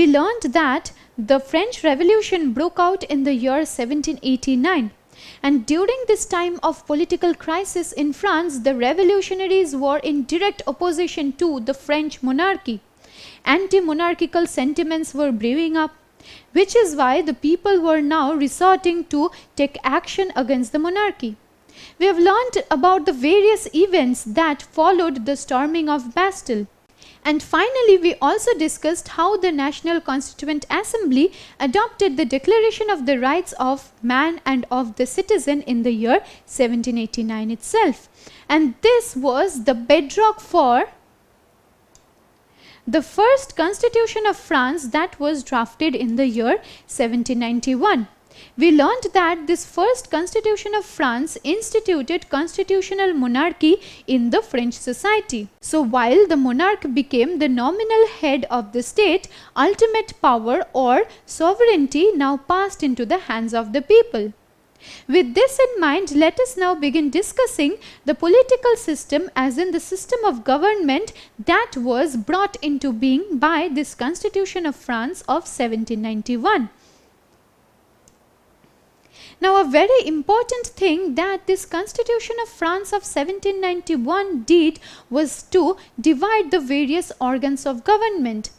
learned that the French Revolution broke out in the year 1789. And during this time of political crisis in France, the revolutionaries were in direct opposition to the French monarchy. Anti-monarchical sentiments were brewing up, which is why the people were now resorting to take action against the monarchy. We have learned about the various events that followed the storming of Bastille. And finally, we also discussed how the National Constituent Assembly adopted the Declaration of the Rights of Man and of the Citizen in the year 1789 itself. And this was the bedrock for the first constitution of France that was drafted in the year 1791. We learned that this first constitution of France instituted constitutional monarchy in the French society. So while the monarch became the nominal head of the state, ultimate power or sovereignty now passed into the hands of the people. With this in mind, let us now begin discussing the political system, as in the system of government that was brought into being by this Constitution of France of 1791. Now, a very important thing that this Constitution of France of 1791 did was to divide the various organs of government.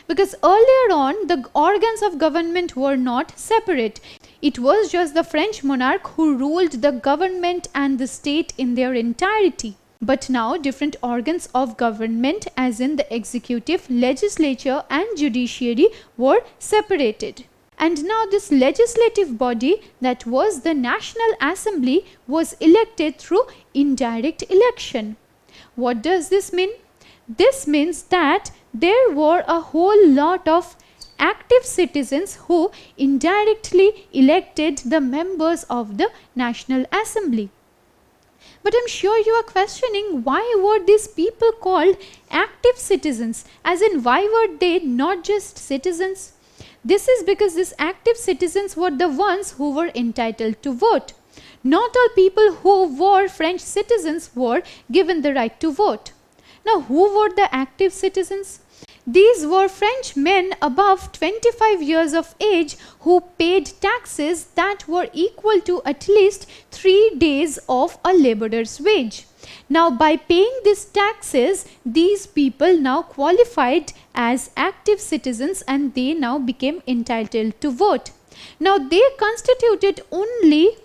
Because earlier on, the organs of government were not separate. It was just the French monarch who ruled the government and the state in their entirety. But now different organs of government, as in the executive, legislature and judiciary, were separated. And now this legislative body, that was the National Assembly, was elected through indirect election. What does this mean? This means that there were a whole lot of active citizens who indirectly elected the members of the National Assembly. But I'm sure you are questioning, why were these people called active citizens? As in, why were they not just citizens? This is because these active citizens were the ones who were entitled to vote. Not all people who were French citizens were given the right to vote. Now, who were the active citizens? These were French men above 25 years of age who paid taxes that were equal to at least 3 days of a laborer's wage. Now, by paying these taxes, these people now qualified as active citizens and they now became entitled to vote. Now, they constituted only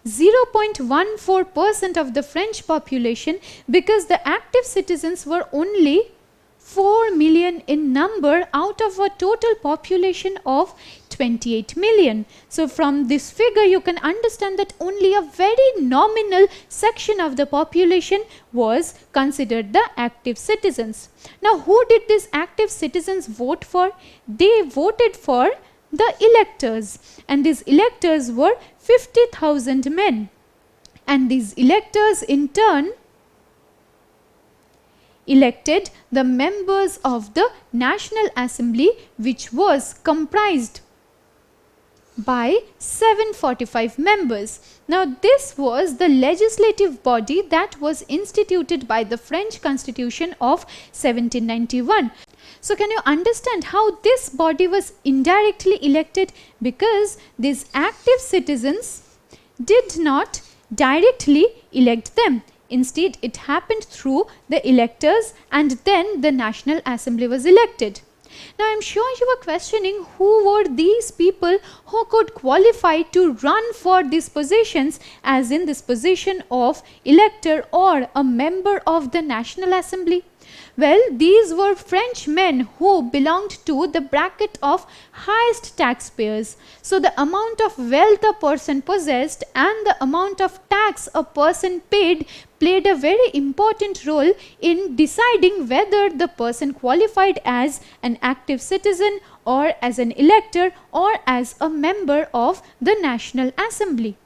0.14% of the French population, because the active citizens were only 4 million in number out of a total population of 28 million. So from this figure you can understand that only a very nominal section of the population was considered the active citizens. Now, who did these active citizens vote for? They voted for the electors, and these electors were 50,000 men, and these electors in turn elected the members of the National Assembly, which was comprised by 745 members. Now, this was the legislative body that was instituted by the French Constitution of 1791. So, can you understand how this body was indirectly elected? Because these active citizens did not directly elect them. Instead, it happened through the electors, and then the National Assembly was elected. Now, I am sure you are questioning, who were these people who could qualify to run for these positions, as in this position of elector or a member of the National Assembly? Well, these were French men who belonged to the bracket of highest taxpayers. So, the amount of wealth a person possessed and the amount of tax a person paid played a very important role in deciding whether the person qualified as an active citizen or as an elector or as a member of the National Assembly.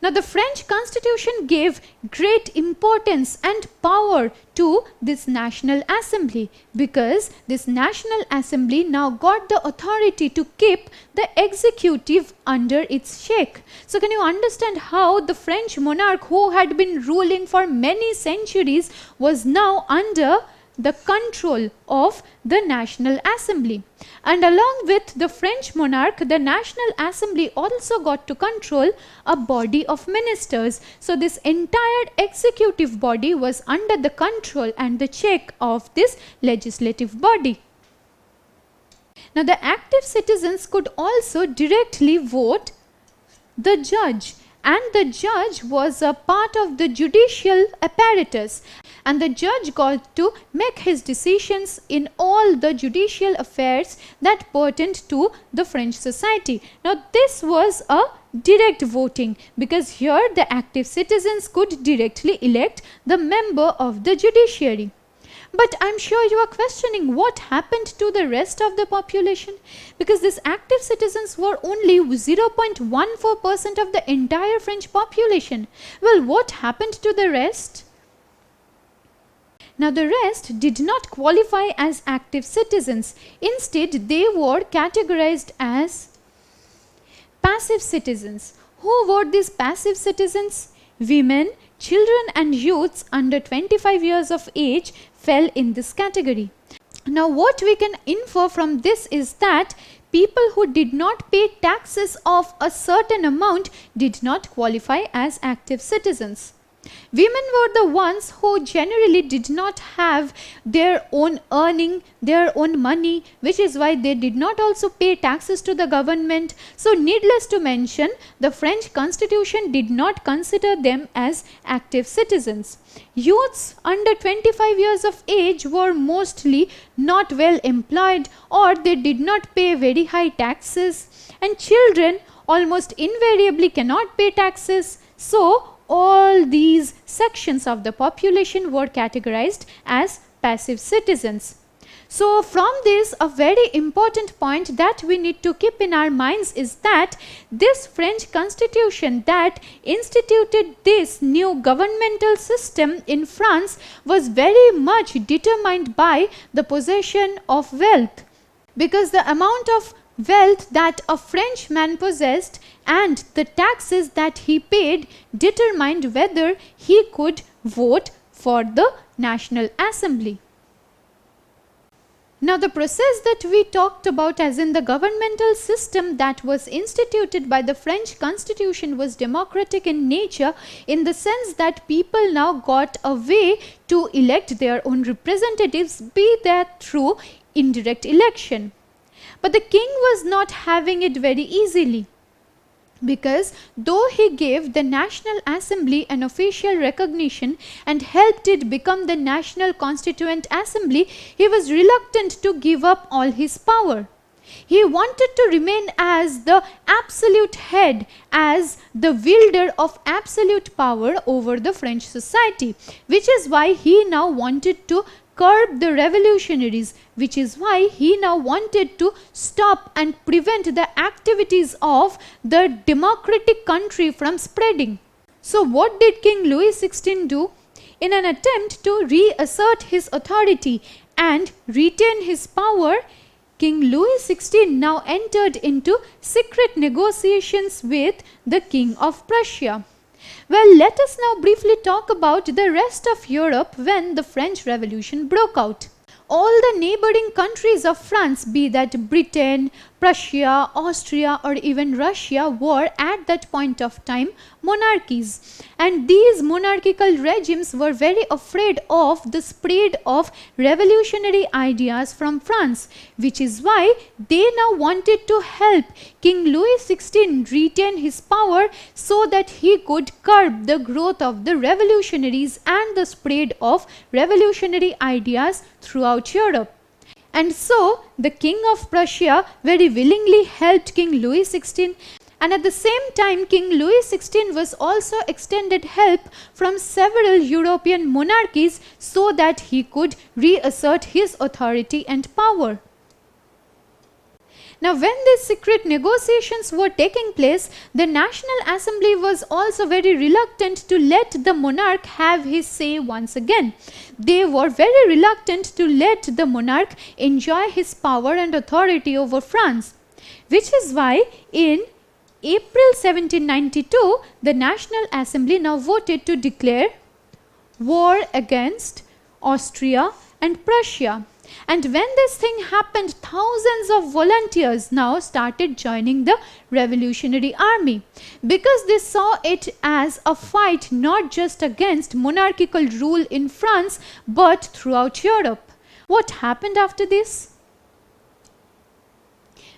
Now the French constitution gave great importance and power to this National Assembly, because this National Assembly now got the authority to keep the executive under its check. So can you understand how the French monarch, who had been ruling for many centuries, was now under the control of the National Assembly? And along with the French monarch, the National Assembly also got to control a body of ministers. So this entire executive body was under the control and the check of this legislative body. Now the active citizens could also directly vote the judge, and the judge was a part of the judicial apparatus, and the judge got to make his decisions in all the judicial affairs that pertained to the French society. Now this was a direct voting, because here the active citizens could directly elect the member of the judiciary. But I'm sure you are questioning what happened to the rest of the population, because these active citizens were only 0.14% of the entire French population. Well, what happened to the rest? Now the rest did not qualify as active citizens. Instead, they were categorized as passive citizens. Who were these passive citizens? Women, children and youths under 25 years of age fell in this category. Now what we can infer from this is that people who did not pay taxes of a certain amount did not qualify as active citizens. Women were the ones who generally did not have their own earning, their own money, which is why they did not also pay taxes to the government. So needless to mention, the French constitution did not consider them as active citizens. Youths under 25 years of age were mostly not well employed, or they did not pay very high taxes, and children almost invariably cannot pay taxes. So all these sections of the population were categorized as passive citizens. So from this, a very important point that we need to keep in our minds is that this French constitution that instituted this new governmental system in France was very much determined by the possession of wealth, because the amount of wealth that a Frenchman possessed and the taxes that he paid determined whether he could vote for the National Assembly. Now the process that we talked about, as in the governmental system that was instituted by the French constitution, was democratic in nature, in the sense that people now got a way to elect their own representatives, be that through indirect election. But the king was not having it very easily, because though he gave the National Assembly an official recognition and helped it become the National Constituent Assembly, he was reluctant to give up all his power. He wanted to remain as the absolute head, as the wielder of absolute power over the French society, which is why he now wanted to curb the revolutionaries, which is why he now wanted to stop and prevent the activities of the democratic country from spreading. So what did King Louis XVI do? In an attempt to reassert his authority and retain his power, King Louis XVI now entered into secret negotiations with the King of Prussia. Well, let us now briefly talk about the rest of Europe when the French Revolution broke out. All the neighboring countries of France, be that Britain, Prussia, Austria or even Russia, were at that point of time monarchies, and these monarchical regimes were very afraid of the spread of revolutionary ideas from France, which is why they now wanted to help King Louis XVI retain his power so that he could curb the growth of the revolutionaries and the spread of revolutionary ideas throughout Europe. And so the King of Prussia very willingly helped King Louis XVI, and at the same time King Louis XVI was also extended help from several European monarchies so that he could reassert his authority and power. Now, when these secret negotiations were taking place, the National Assembly was also very reluctant to let the monarch have his say once again. They were very reluctant to let the monarch enjoy his power and authority over France, which is why in April 1792, the National Assembly now voted to declare war against Austria and Prussia. And when this thing happened, thousands of volunteers now started joining the Revolutionary Army, because they saw it as a fight not just against monarchical rule in France but throughout Europe. What happened after this?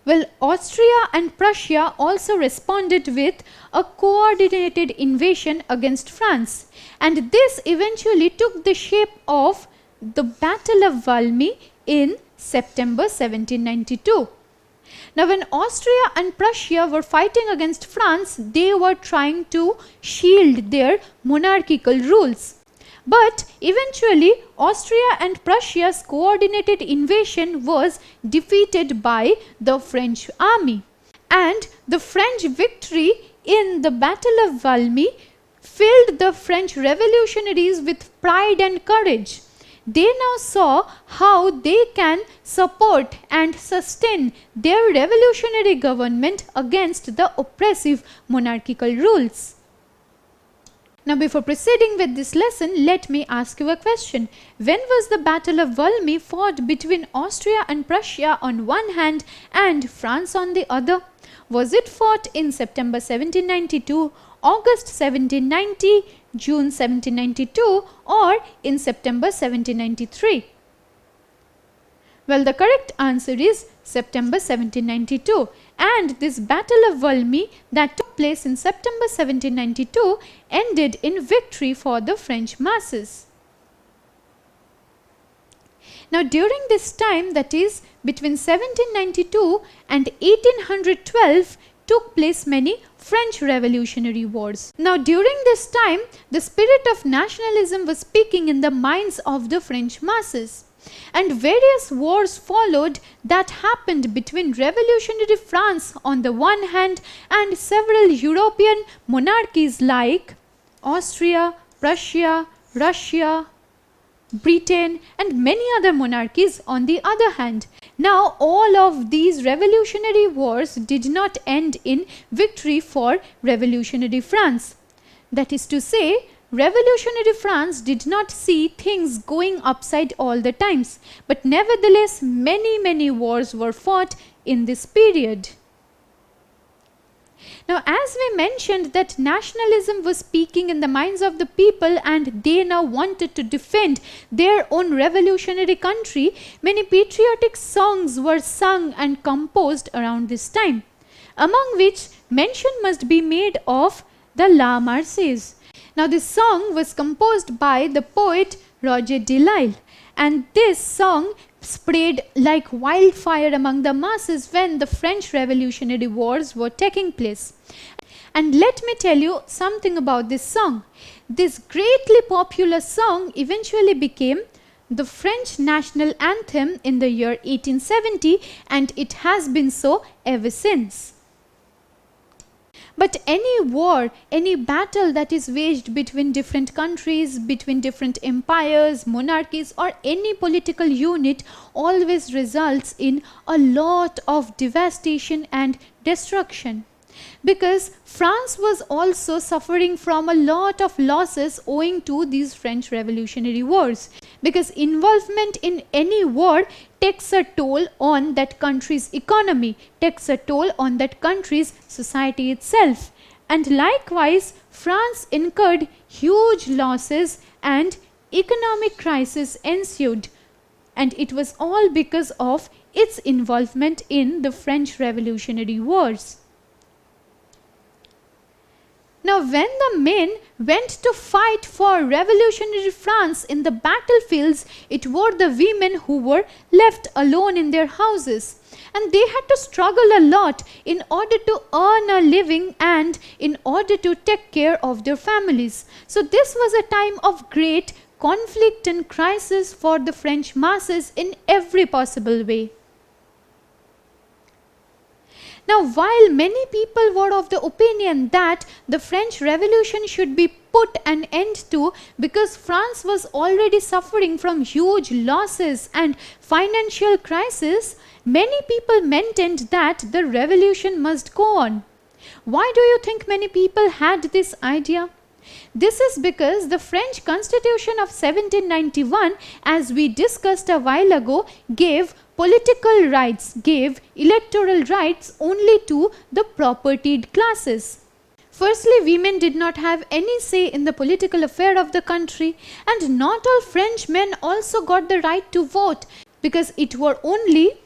Well, Austria and Prussia also responded with a coordinated invasion against France, and this eventually took the shape of the Battle of Valmy in September 1792. Now, when Austria and Prussia were fighting against France, they were trying to shield their monarchical rules. But eventually, Austria and Prussia's coordinated invasion was defeated by the French army. And the French victory in the Battle of Valmy filled the French revolutionaries with pride and courage. They now saw how they can support and sustain their revolutionary government against the oppressive monarchical rules. Now, before proceeding with this lesson, let me ask you a question. When was the Battle of Valmy fought between Austria and Prussia on one hand and France on the other? Was it fought in September 1792, August 1790, June 1792, or in September 1793? Well, the correct answer is September 1792, and this Battle of Valmy that took place in September 1792 ended in victory for the French masses. Now, during this time, that is between 1792 and 1812, took place many French revolutionary wars. Now, during this time, the spirit of nationalism was speaking in the minds of the French masses, and various wars followed that happened between revolutionary France on the one hand and several European monarchies like Austria, Prussia, Russia, Britain, and many other monarchies on the other hand. Now, all of these revolutionary wars did not end in victory for revolutionary France. That is to say, revolutionary France did not see things going upside all the times, but nevertheless many wars were fought in this period. Now, as we mentioned that nationalism was speaking in the minds of the people and they now wanted to defend their own revolutionary country, many patriotic songs were sung and composed around this time, among which mention must be made of the La Marseillaise. Now, this song was composed by the poet Roger de Lisle, and this song spread like wildfire among the masses when the French Revolutionary Wars were taking place. And let me tell you something about this song. This greatly popular song eventually became the French national anthem in the year 1870, and it has been so ever since. But any war, any battle that is waged between different countries, between different empires, monarchies, or any political unit always results in a lot of devastation and destruction. Because France was also suffering from a lot of losses owing to these French Revolutionary Wars. Because involvement in any war takes a toll on that country's economy, takes a toll on that country's society itself. And likewise, France incurred huge losses and economic crisis ensued. And it was all because of its involvement in the French Revolutionary Wars. Now, when the men went to fight for revolutionary France in the battlefields, it were the women who were left alone in their houses. And they had to struggle a lot in order to earn a living and in order to take care of their families. So this was a time of great conflict and crisis for the French masses in every possible way. Now, while many people were of the opinion that the French Revolution should be put an end to because France was already suffering from huge losses and financial crisis, many people maintained that the revolution must go on. Why do you think many people had this idea? This is because the French Constitution of 1791, as we discussed a while ago, gave political rights, gave electoral rights only to the propertied classes. Firstly, women did not have any say in the political affair of the country, and not all French men also got the right to vote, because it were only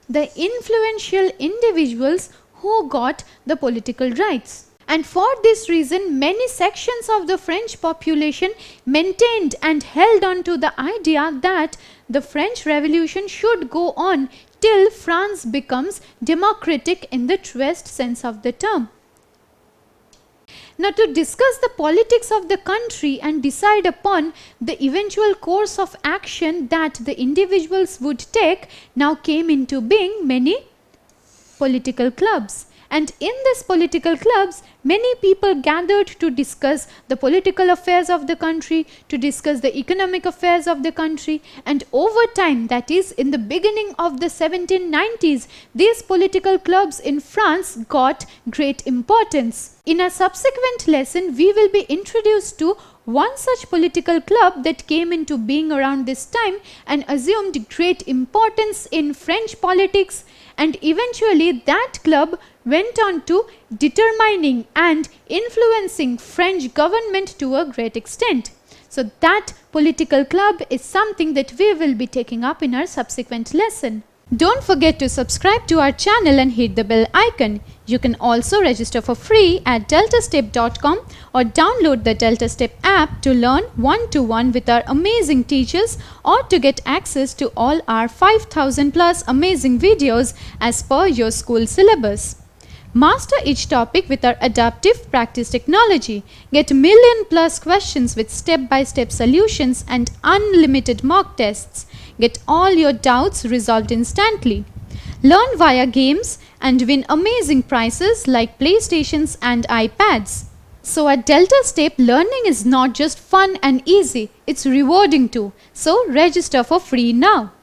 the influential individuals who got the political rights. And for this reason, many sections of the French population maintained and held on to the idea that the French Revolution should go on till France becomes democratic in the truest sense of the term. Now, to discuss the politics of the country and decide upon the eventual course of action that the individuals would take, now came into being many political clubs. And in these political clubs, many people gathered to discuss the political affairs of the country, to discuss the economic affairs of the country, and over time, that is in the beginning of the 1790s, these political clubs in France got great importance. In a subsequent lesson, we will be introduced to one such political club that came into being around this time and assumed great importance in French politics, and eventually that club went on to determining and influencing French government to a great extent. So that political club is something that we will be taking up in our subsequent lesson. Don't forget to subscribe to our channel and hit the bell icon. You can also register for free at DeltaStep.com or download the DeltaStep app to learn one-to-one with our amazing teachers, or to get access to all our 5,000 plus amazing videos as per your school syllabus. Master each topic with our adaptive practice technology. Get million plus questions with step-by-step solutions and unlimited mock tests. Get all your doubts resolved instantly. Learn via games and win amazing prizes like PlayStations and iPads. So at DeltaStep, learning is not just fun and easy, it's rewarding too. So register for free now.